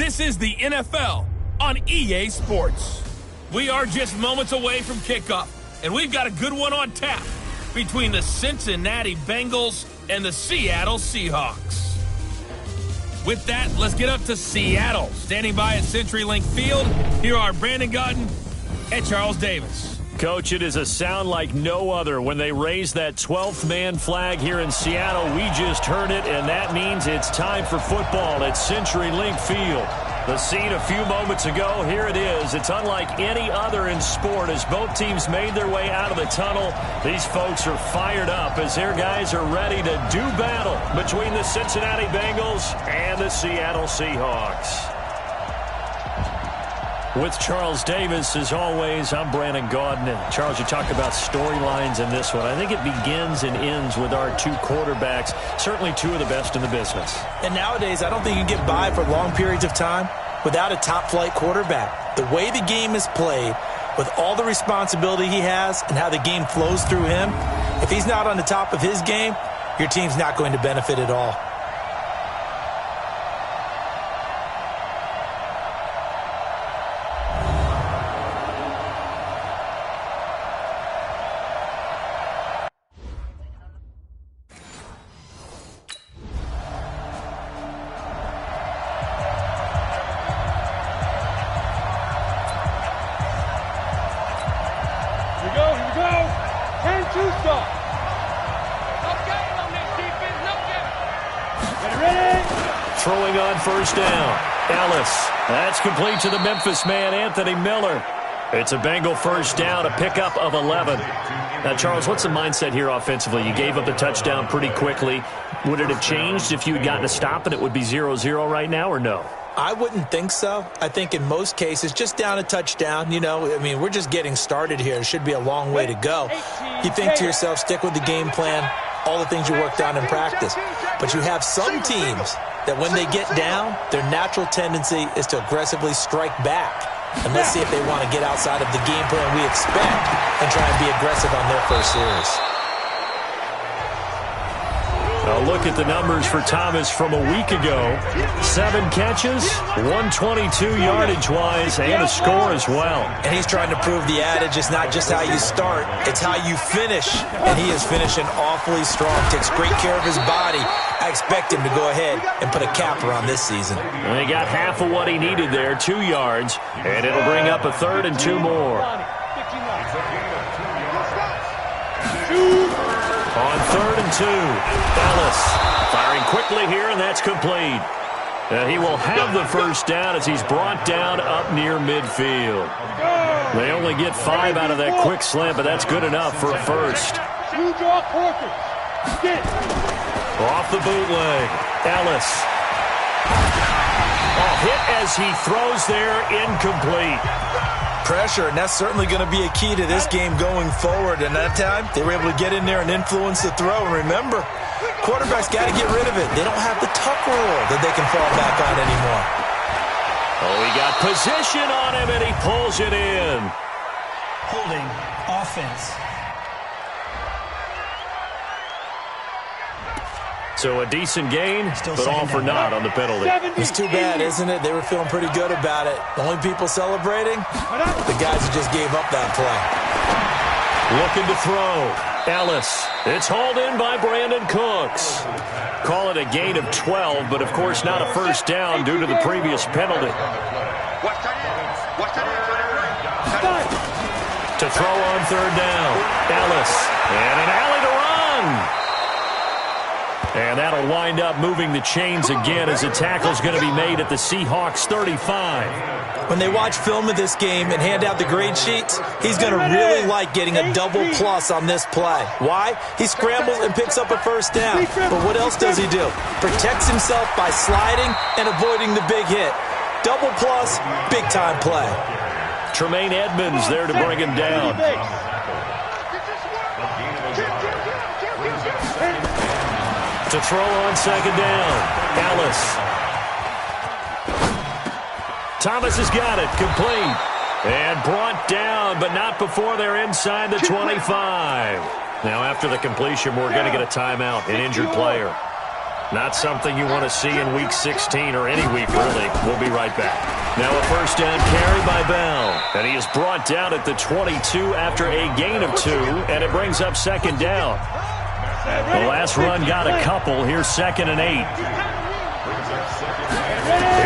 This is the NFL on EA Sports. We are just moments away from kickoff, and we've got a good one on tap between the Cincinnati Bengals and the Seattle Seahawks. With that, let's get up to Seattle. Standing by at CenturyLink Field, here are Brandon Gaudin and Charles Davis. Coach, it is a sound like no other when they raise that 12th man flag here in Seattle. We just heard it, and that means it's time for football at CenturyLink Field. The scene a few moments ago, here it is. It's unlike any other in sport as both teams made their way out of the tunnel. These folks are fired up as their guys are ready to do battle between the Cincinnati Bengals and the Seattle Seahawks. With Charles Davis, as always, I'm Brandon Gaudin. And Charles, you talk about storylines in this one. I think it begins and ends with our two quarterbacks, certainly two of the best in the business. And nowadays, I don't think you can get by for long periods of time without a top-flight quarterback. The way the game is played, with all the responsibility he has and how the game flows through him, if he's not on the top of his game, your team's not going to benefit at all. Throwing on first down. Ellis. That's complete to the Memphis man, Anthony Miller. It's a Bengal first down, a pickup of 11. Now, Charles, what's the mindset here offensively? You gave up the touchdown pretty quickly. Would it have changed if you had gotten a stop and it would be 0-0 right now, or no? I wouldn't think so. I think in most cases, just down a touchdown, we're just getting started here. It should be a long way to go. You think to yourself, stick with the game plan, all the things you worked on in practice. But you have some teams that when they get down, their natural tendency is to aggressively strike back. And let's see if they want to get outside of the game plan we expect and try and be aggressive on their first series. A look at the numbers for Thomas from a week ago. 7 catches, 122 yardage-wise, and a score as well. And he's trying to prove the adage, it's not just how you start, it's how you finish. And he is finishing awfully strong, takes great care of his body. I expect him to go ahead and put a capper on this season. And he got half of what he needed there, 2 yards, and it'll bring up a 3rd and 2 more. On 3rd and 2, Ellis firing quickly here, and that's complete. He will have the first down as he's brought down up near midfield. They only get 5 out of that quick slant, but that's good enough for a first. Off the bootleg, Ellis. Hit as he throws there, incomplete. Pressure, and that's certainly going to be a key to this game going forward. And that time, they were able to get in there and influence the throw. And remember, quarterbacks got to get rid of it. They don't have the tuck rule that they can fall back on anymore. Oh, he got position on him, and he pulls it in. Holding offense. So a decent gain, but all for naught on the penalty. It's too bad, isn't it? They were feeling pretty good about it. The only people celebrating, the guys who just gave up that play. Looking to throw. Ellis. It's hauled in by Brandon Cooks. Call it a gain of 12, but of course not a first down due to the previous penalty. To throw on 3rd down. Ellis. And an alley to run. And that'll wind up moving the chains again as the tackle's going to be made at the Seahawks 35. When they watch film of this game and hand out the grade sheets, he's going to really like getting a double plus on this play. Why? He scrambles and picks up a first down. But what else does he do? Protects himself by sliding and avoiding the big hit. Double plus, big-time play. Tremaine Edmonds there to bring him down. To throw on 2nd down. Ellis. Thomas has got it. Complete. And brought down, but not before they're inside the 25. Now, after the completion, we're going to get a timeout, an injured player. Not something you want to see in Week 16 or any week, really. We'll be right back. Now a first down carry by Bell. And he is brought down at the 22 after a gain of 2, and it brings up second down. The last run got a couple. Here's 2nd and 8.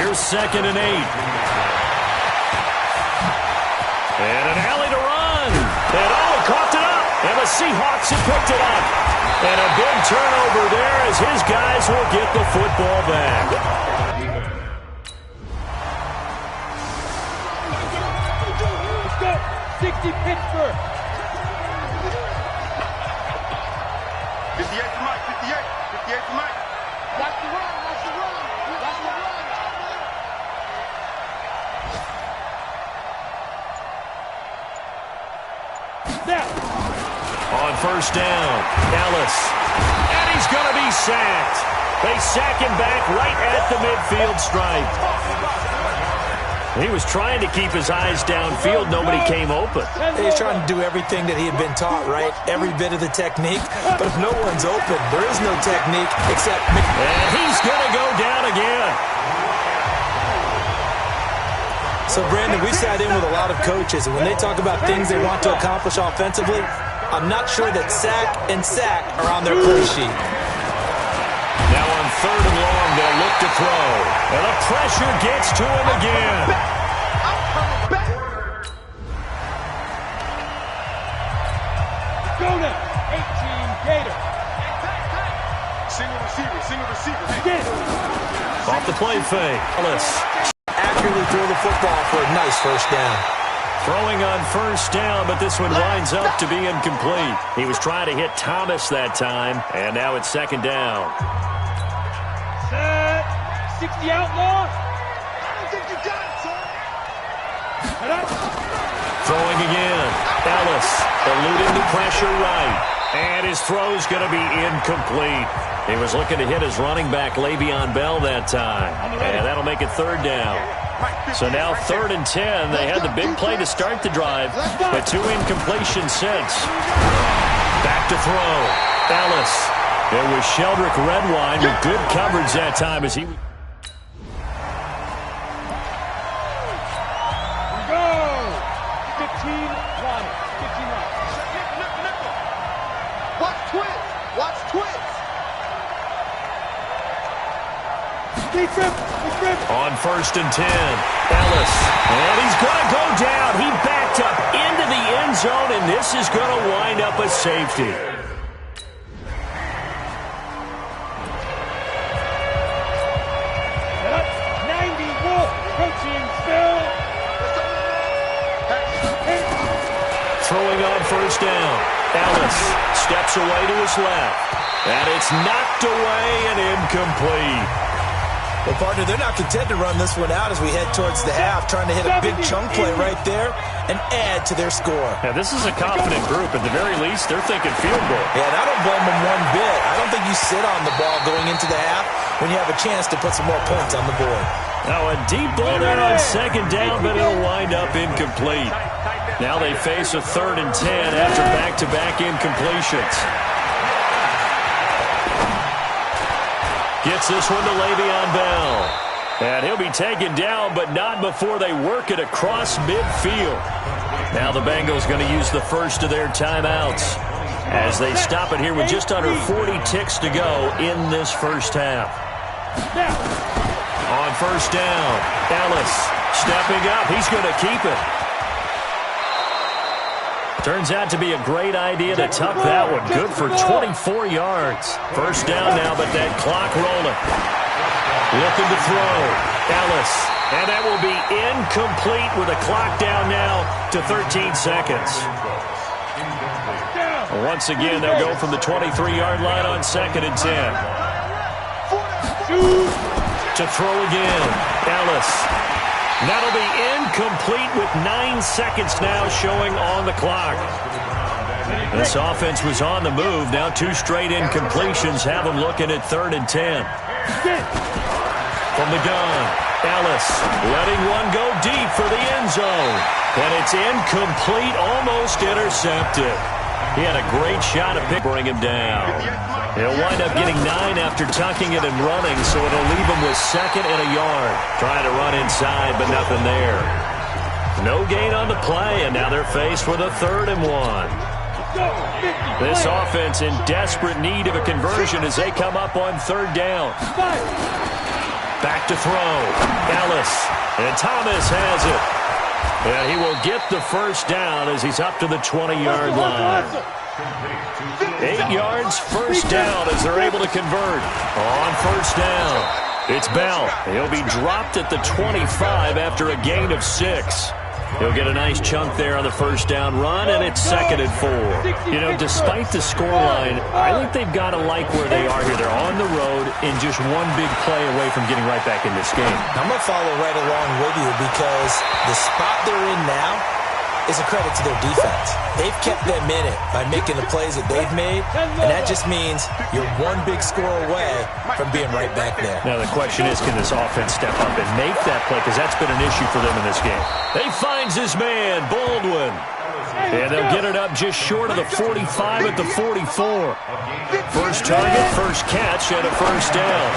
Here's 2nd and 8. And an alley to run. And he coughed it up. And the Seahawks have picked it up. And a big turnover there as his guys will get the football back. Let's go. 60 Pittsburgh. 58 to Mike, 58. 58 to Mike. Watch the run, watch the run. Watch the run. Snap. On first down, Ellis. And he's going to be sacked. They sack him back right at the midfield stripe. He was trying to keep his eyes downfield. Nobody came open. He's trying to do everything that he had been taught, right? Every bit of the technique. But if no one's open, there is no technique except... And he's going to go down again. So, Brandon, we sat in with a lot of coaches, and when they talk about things they want to accomplish offensively, I'm not sure that sack and sack are on their play sheet. Now on 3rd and long, they'll look to throw. And the pressure gets to him again. Go now. 18 Gator. Single receiver. Off the play fake. Ellis Accurately throw the football for a nice first down. throwing on first down, but this one winds up to be incomplete. He was trying to hit Thomas that time, and now it's 2nd down. 60 outlaw. Throwing again. Ellis eluding the pressure right. And his throw's going to be incomplete. He was looking to hit his running back, Le'Veon Bell, that time. And that'll make it 3rd down. So now 3rd and 10. They had the big play to start the drive, but 2 incompletions since. Back to throw. Ellis. It was Sheldrick Redwine with good coverage that time as he... On 1st and 10, Ellis, and he's going to go down. He backed up into the end zone, and this is going to wind up a safety. Set up, 90 Wolf, coaching Phil. Throwing on 1st down, Ellis steps away to his left, and it's knocked away and incomplete. Well, partner, they're not content to run this one out as we head towards the half, trying to hit a big chunk play right there and add to their score. Yeah, this is a confident group. At the very least, they're thinking field goal. Yeah, and I don't blame them one bit. I don't think you sit on the ball going into the half when you have a chance to put some more points on the board. Now a deep ball there on 2nd down, but it'll wind up incomplete. Now they face a 3rd and 10 after back-to-back incompletions. Gets this one to Le'Veon Bell. And he'll be taken down, but not before they work it across midfield. Now the Bengals going to use the first of their timeouts as they stop it here with just under 40 ticks to go in this first half. On 1st down, Ellis stepping up. He's going to keep it. Turns out to be a great idea to tuck that one. Good for 24 yards. 1st down now, but that clock rolling. Looking to throw. Ellis. And that will be incomplete with a clock down now to 13 seconds. Once again, they'll go from the 23-yard line on 2nd and 10. To throw again. Ellis. That'll be incomplete with 9 seconds now showing on the clock. This offense was on the move. Now 2 straight incompletions have them looking at 3rd and 10. From the gun, Ellis letting one go deep for the end zone. And it's incomplete, almost intercepted. He had a great shot at bring him down. He'll wind up getting 9 after tucking it and running, so it'll leave him with 2nd and a yard. Trying to run inside, but nothing there. No gain on the play, and now they're faced with a 3rd and 1. This offense in desperate need of a conversion as they come up on 3rd down. Back to throw. Ellis. And Thomas has it. Yeah, he will get the 1st down as he's up to the 20-yard line. 8 yards, 1st down as they're able to convert. On 1st down, it's Bell. He'll be dropped at the 25 after a gain of 6. He'll get a nice chunk there on the 1st down run, and it's 2nd and 4. You know, despite the scoreline, I think they've got to like where they are here. They're on the road and just one big play away from getting right back in this game. I'm going to follow right along with you because the spot they're in now is a credit to their defense. They've kept them in it by making the plays that they've made, and that just means you're one big score away from being right back there. Now the question is, can this offense step up and make that play? Because that's been an issue for them in this game. They finds his man, Baldwin. And they'll get it up just short of the 45 at the 44. First target, first catch, and a 1st down.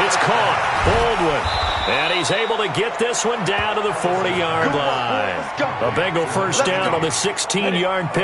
It's caught. Baldwin. And he's able to get this one down to the 40-yard line. A Bengal 1st down on the 16-yard pitch.